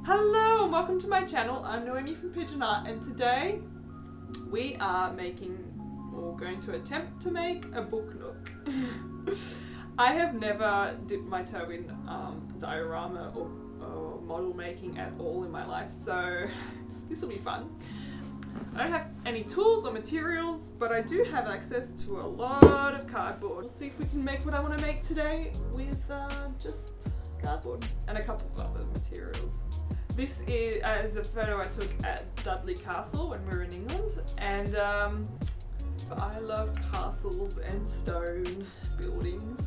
Hello and welcome to my channel. I'm Noemi from Pigeon Art, and today we are going to attempt to make a book nook. I have never dipped my toe in diorama or model making at all in my life, so this will be fun. I don't have any tools or materials, but I do have access to a lot of cardboard. We'll see if we can make what I want to make today with just cardboard and a couple of other materials. This is a photo I took at Dudley Castle when we were in England, and I love castles and stone buildings,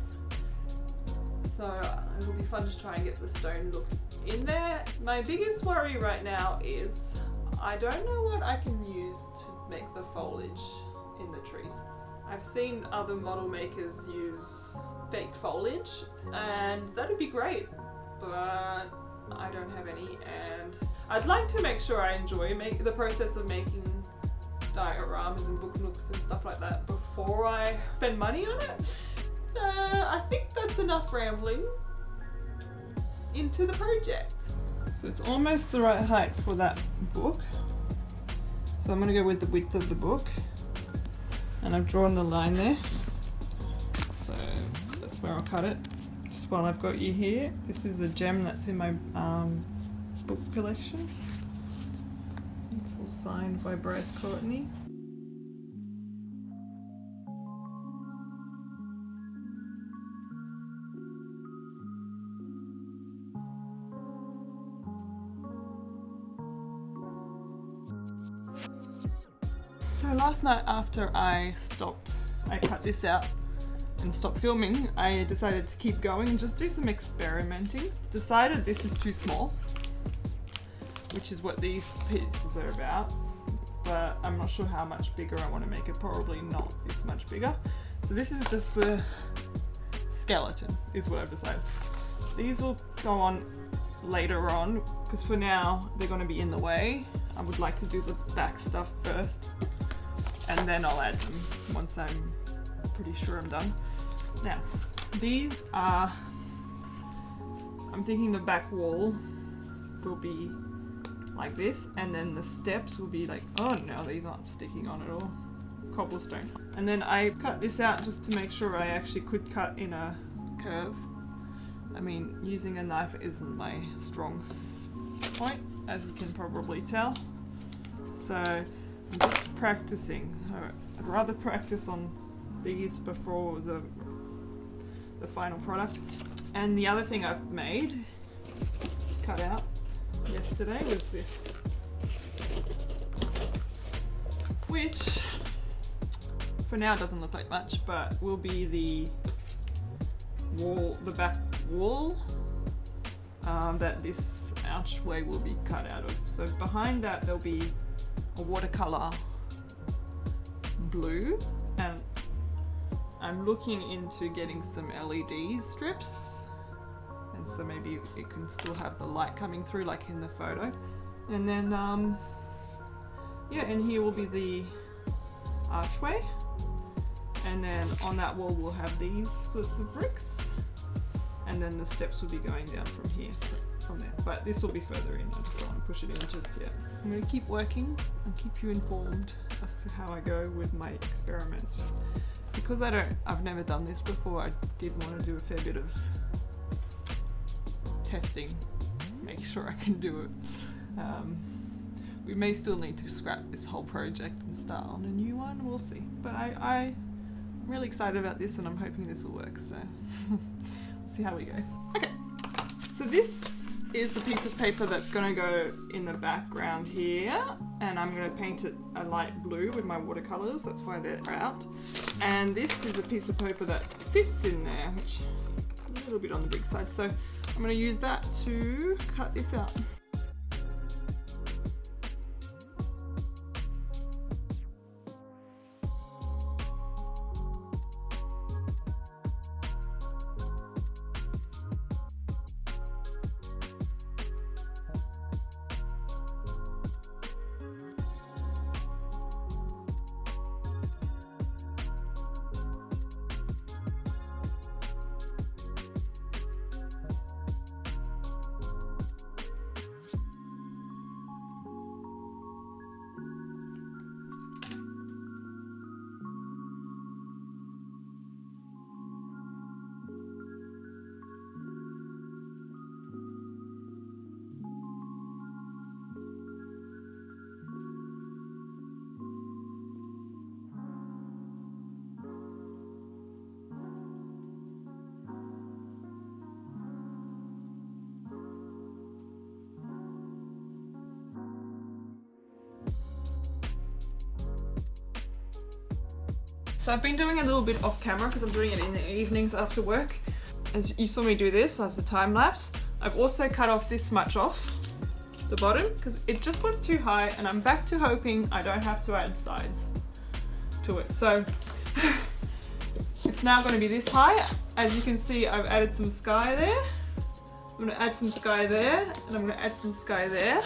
so it'll be fun to try and get the stone look in there. My biggest worry right now is I don't know what I can use to make the foliage in the trees. I've seen other model makers use fake foliage and that'd be great, but I don't have any, and I'd like to make sure I enjoy the process of making dioramas and book nooks and stuff like that before I spend money on it. So I think that's enough rambling. Into the project. So it's almost the right height for that book. So I'm going to go with the width of the book, and I've drawn the line there. So that's where I'll cut it. Just while I've got you here, this is a gem that's in my book collection. It's all signed by Bryce Courtney. So last night after I cut this out and stopped filming, I decided to keep going and just do some experimenting. Decided this is too small, which is what these pieces are about, but I'm not sure how much bigger I want to make it, probably not this much bigger. So this is just the skeleton, is what I've decided. These will go on later on, because for now they're going to be in the way. I would like to do the back stuff first, and then I'll add them once I'm pretty sure I'm done. Now, these are, I'm thinking the back wall will be like this, and then the steps will be like, oh no, these aren't sticking on at all, cobblestone. And then I cut this out just to make sure I actually could cut in a curve. I mean, using a knife isn't my strong point, as you can probably tell. So I'm just practicing. I'd rather practice on these before the final product. And the other thing I've cut out yesterday was this, which for now doesn't look like much, but will be the back wall that this archway will be cut out of. So behind that there'll be a watercolor blue, and I'm looking into getting some LED strips, and so maybe it can still have the light coming through like in the photo. And then yeah, and here will be the archway, and then on that wall we'll have these sorts of bricks, and then the steps will be going down from here, so from there. But this will be further in, I just don't want to push it in just yet. I'm going to keep working and keep you informed as to how I go with my experiments. Because I've never done this before, I did want to do a fair bit of testing, make sure I can do it. We may still need to scrap this whole project and start on a new one, we'll see. But I'm really excited about this, and I'm hoping this will work, so we'll see how we go. Okay, so this is the piece of paper that's going to go in the background here, and I'm going to paint it a light blue with my watercolors, that's why they're out. And this is a piece of paper that fits in there, which is a little bit on the big side, so I'm going to use that to cut this out. So I've been doing a little bit off camera because I'm doing it in the evenings after work. As you saw me do this as a time lapse. I've also cut off this much off the bottom because it just was too high, and I'm back to hoping I don't have to add sides to it. So it's now going to be this high. As you can see, I've added some sky there. I'm going to add some sky there, and I'm going to add some sky there.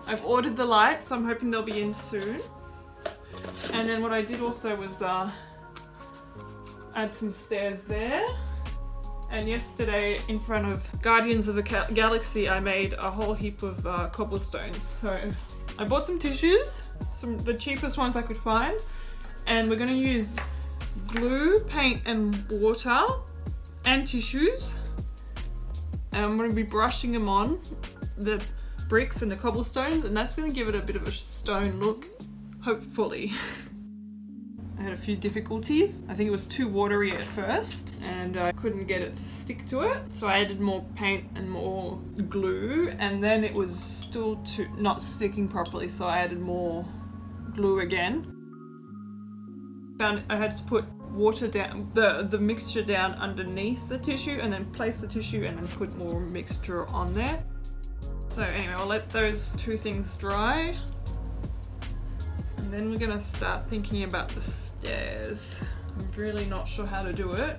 I've ordered the lights, so I'm hoping they'll be in soon. And then what I did also was add some stairs there. And yesterday, in front of Guardians of the Galaxy, I made a whole heap of cobblestones. So I bought some tissues, the cheapest ones I could find, and we're going to use glue, paint and water and tissues. And I'm going to be brushing them on the bricks and the cobblestones, and that's going to give it a bit of a stone look, hopefully. I had a few difficulties. I think it was too watery at first and I couldn't get it to stick to it. So I added more paint and more glue, and then it was still not sticking properly, so I added more glue again. I had to put water down, the mixture down underneath the tissue, and then place the tissue and then put more mixture on there. So anyway, I'll let those two things dry. And then we're gonna start thinking about the stairs. I'm really not sure how to do it.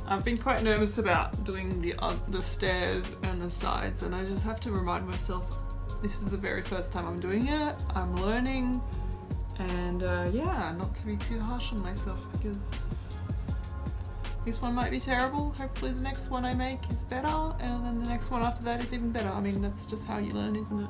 I've been quite nervous about doing the stairs and the sides, and I just have to remind myself this is the very first time I'm doing it. I'm learning, and yeah, not to be too harsh on myself because this one might be terrible. Hopefully the next one I make is better, and then the next one after that is even better. I mean, that's just how you learn, isn't it?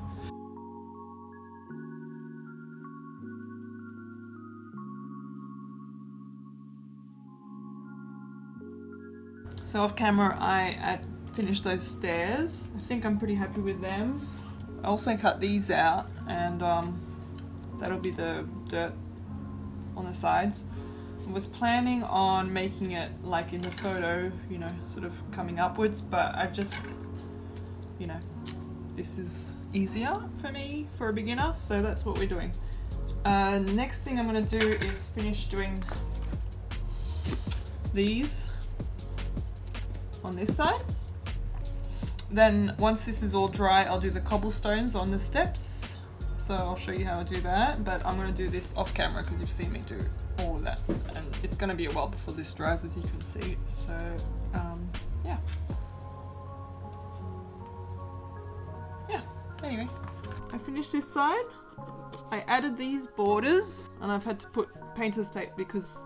So off camera, I finished those stairs. I think I'm pretty happy with them. I also cut these out, and that'll be the dirt on the sides. I was planning on making it like in the photo, you know, sort of coming upwards, but I've just, you know, this is easier for me for a beginner, so that's what we're doing. Next thing I'm going to do is finish doing these on this side. Then once this is all dry, I'll do the cobblestones on the steps. So I'll show you how to do that, but I'm going to do this off camera because you've seen me do all of that, and it's going to be a while before this dries, as you can see. So yeah. Anyway, I finished this side. I added these borders, and I've had to put painter's tape because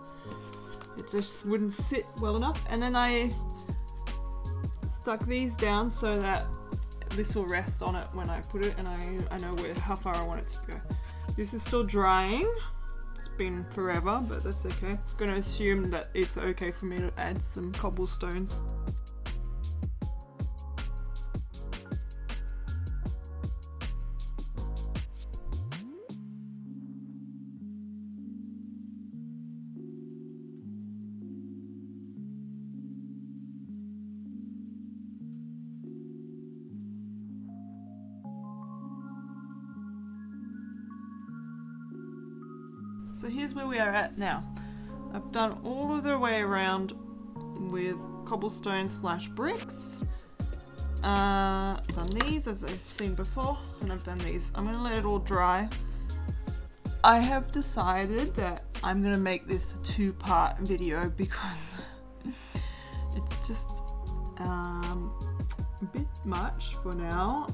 it just wouldn't sit well enough, and then I stuck these down so that this will rest on it when I put it, and I know how far I want it to go. This is still drying. It's been forever, but that's okay. I'm gonna assume that it's okay for me to add some cobblestones. So here's where we are at now. I've done all of the way around with cobblestone / bricks. I've done these as I've seen before, and I've done these. I'm going to let it all dry. I have decided that I'm going to make this a 2-part video because it's just a bit much for now.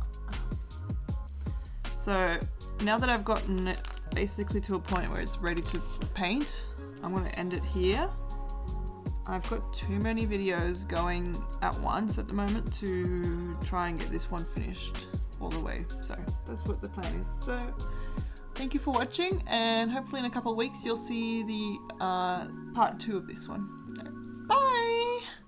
So now that I've gotten it basically to a point where it's ready to paint, I'm going to end it here. I've got too many videos going at once at the moment to try and get this one finished all the way, so that's what the plan is. So thank you for watching, and hopefully in a couple of weeks you'll see the part 2 of this one. So, bye!